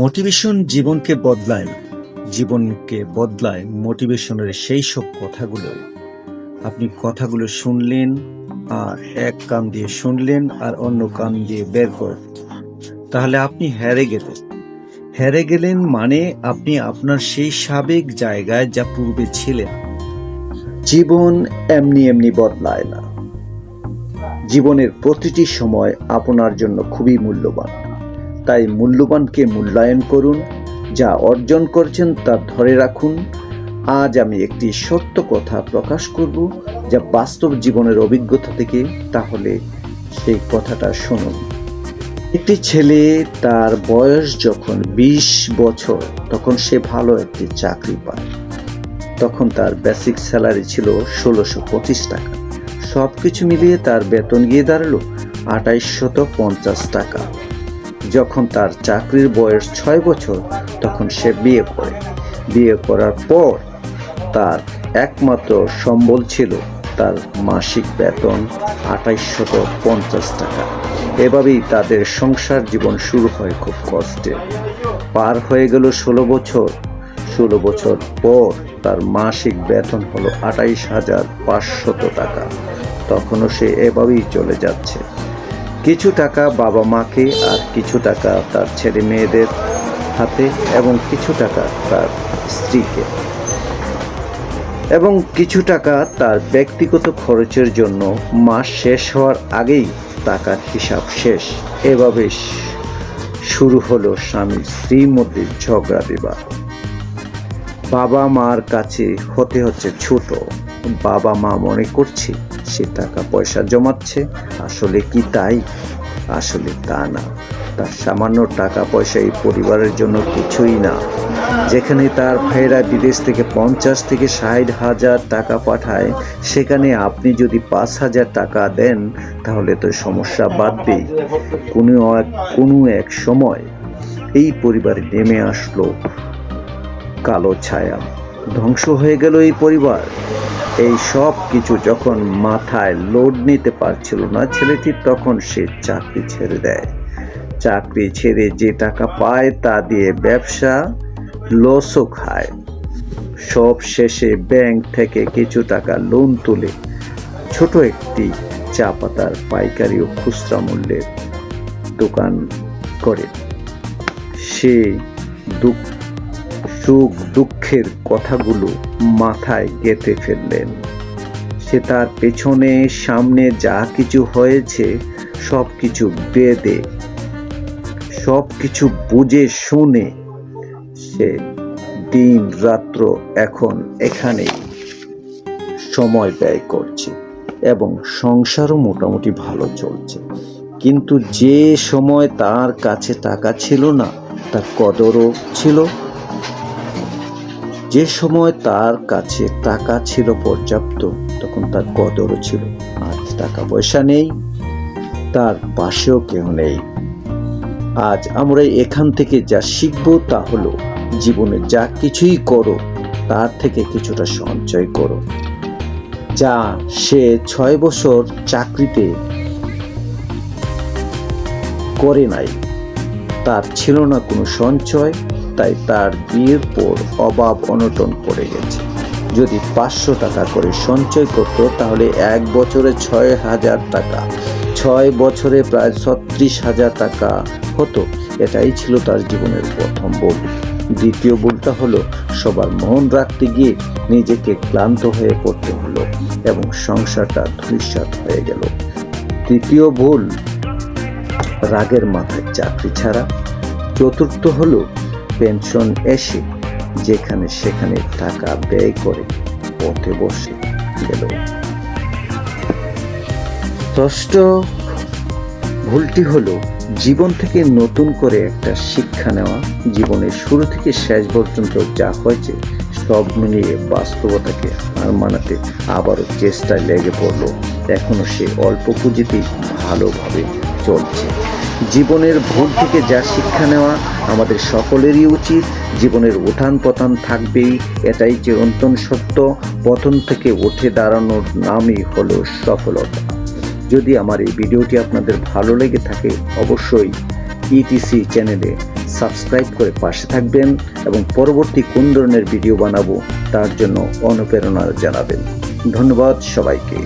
Motivation জীবনকে বদলায় না, জীবনকে বদলায় মোটিভেশনের সেই সব কথাগুলো। আপনি কথাগুলো শুনলেন আর এক কান দিয়ে শুনলেন আর অন্য কান দিয়ে বের করেন, তাহলে আপনি হেরে গেলেন মানে আপনি আপনার সেই সাবেক জায়গায় যা পূর্বে ছিলেন। জীবন এমনি এমনি বদলায় না। জীবনের প্রতিটি সময় আপনার জন্য খুবই মূল্যবান। তাই মূল্যবানকে মূল্যায়ন করুন, যা অর্জন করছেন তা ধরে রাখুন। আজ আমি একটি সত্য কথা প্রকাশ করব, যা বাস্তব জীবনের অভিজ্ঞতা থেকে, তাহলে সেই কথাটা শুনুন। একটি ছেলে, তার বয়স যখন 20 বছর, তখন সে ভালো একটি চাকরি পায়। তখন তার বেসিক স্যালারি ছিল 1625 টাকা। সবকিছু মিলিয়ে তার বেতন গিয়ে দাঁড়ালো 2850 টাকা। যখন তার চাকরির বয়স 6 বছর, তখন সে বিয়ে করে। বিয়ে করার পর তার একমাত্র সম্বল ছিল তার মাসিক বেতন 2850 টাকা। এভাবেই তাদের সংসার জীবন শুরু হয় খুব কষ্টে। পার হয়ে গেল 16 বছর। 16 বছর পর তার মাসিক বেতন হলো 28,500 টাকা। তখনও সে এভাবেই চলে যাচ্ছে। কিছু টাকা বাবা মাকে, আর কিছু টাকা তার ছেলে মেয়েদের হাতে, এবং কিছু টাকা তার স্ত্রীকে, এবং কিছু টাকা তার ব্যক্তিগত খরচের জন্য। মাস শেষ হওয়ার আগেই টাকার হিসাব শেষ। এভাবে শুরু হলো স্বামী স্ত্রীর মধ্যে ঝগড়া বিবাদ। বাবা মার কাছে হতে হচ্ছে ছোট। বাবা মা মনে করছে সে টাকা পয়সা জমাচ্ছে, আসলে কি তাই? আসলে তা না। তার সামান্য টাকা পয়সা এই পরিবারের জন্য কিছুই না। যেখানে তার ভাইয়েরা বিদেশ থেকে 50 থেকে 60,000 টাকা পাঠায়, সেখানে আপনি যদি 5,000 টাকা দেন, তাহলে তো সমস্যা বাড়বেই। কোনো এক সময় এই পরিবারে নেমে আসলো কালো ছায়া। ধ্বংস হয়ে গেল এই পরিবার। এই সব কিছু যখন মাথায় লোড নিতে পারছিল না ছেলেটি, তখন সে চাকরি ছেড়ে দেয়। চাকরি ছেড়ে যে টাকা পায় তা দিয়ে ব্যবসা, লসও খায়। সব শেষে ব্যাংক থেকে কিছু টাকা লোন তুলে ছোট একটি চা পাতার পাইকারি ও খুচরা মূল্যের দোকান করে। সে সুখ দুঃখের কথাগুলো মাথায় গেঁথে ফেললেন। সে তার পেছনে সামনে যা কিছু হয়েছে সবকিছু বেঁধে, সবকিছু বুঝে শুনে সে দিন রাত্র এখন এখানেই সময় ব্যয় করছে, এবং সংসারও মোটামুটি ভালো চলছে। কিন্তু যে সময় তার কাছে টাকা ছিল না, তার কদরও ছিল। যে সময় তার কাছে টাকা ছিল পর্যাপ্ত, তখন তার কদরও ছিল। আজ টাকা পয়সা নেই, তার পাশেও কেউ নেই। আজ আমরা এখান থেকে যা শিখব তা হলো, জীবনে যা কিছুই করো তার থেকে কিছুটা সঞ্চয় করো। যা সে 6 বছর চাকরিতে করে নাই, তার ছিল না কোনো সঞ্চয়, তাই তার বিয়ের পর অভাব অনটন পড়ে গেছে। যদি 500 টাকা করে সঞ্চয় করত, তাহলে 1 বছরে 6,000 টাকা, 6 বছরে প্রায় 36,000 টাকা হতো। এটাই ছিল তার জীবনের প্রথম ভুল। দ্বিতীয় ভুলটা হলো, সবার মন রাখতে গিয়ে নিজেকে ক্লান্ত হয়ে পড়তে হলো, এবং সংসারটা ধূলিসাৎ হয়ে গেল। তৃতীয় ভুল, রাগের মাথায় চাকরি ছাড়া। চতুর্থ হলো, পেনশন এসে যেখানে সেখানে টাকা ব্যয় করে পথে বসে গেল। ষষ্ঠ ভুলটি হলো, জীবন থেকে নতুন করে একটা শিক্ষা নেওয়া। জীবনের শুরু থেকে শেষ পর্যন্ত যা হয়েছে সব মিলিয়ে বাস্তবতাকে হার মানাতে আবারও চেষ্টায় লেগে পড়লো। এখনো সে অল্প পুঁজিতেই ভালোভাবে চলছে। জীবনের ভুল থেকে যা শিক্ষা নেওয়া আমাদের সকলেরই উচিত। জীবনের উত্থান পতন থাকবেই, এটাই চিরন্তন সত্য। পতন থেকে উঠে দাঁড়ানোর নামই হলো সফলতা। যদি আমার এই ভিডিওটি আপনাদের ভালো লেগে থাকে, অবশ্যই ইটিসি চ্যানেলে সাবস্ক্রাইব করে পাশে থাকবেন এবং পরবর্তী কোন ধরনের ভিডিও বানাবো তার জন্য অনুপ্রেরণা জানাবেন। ধন্যবাদ সবাইকে।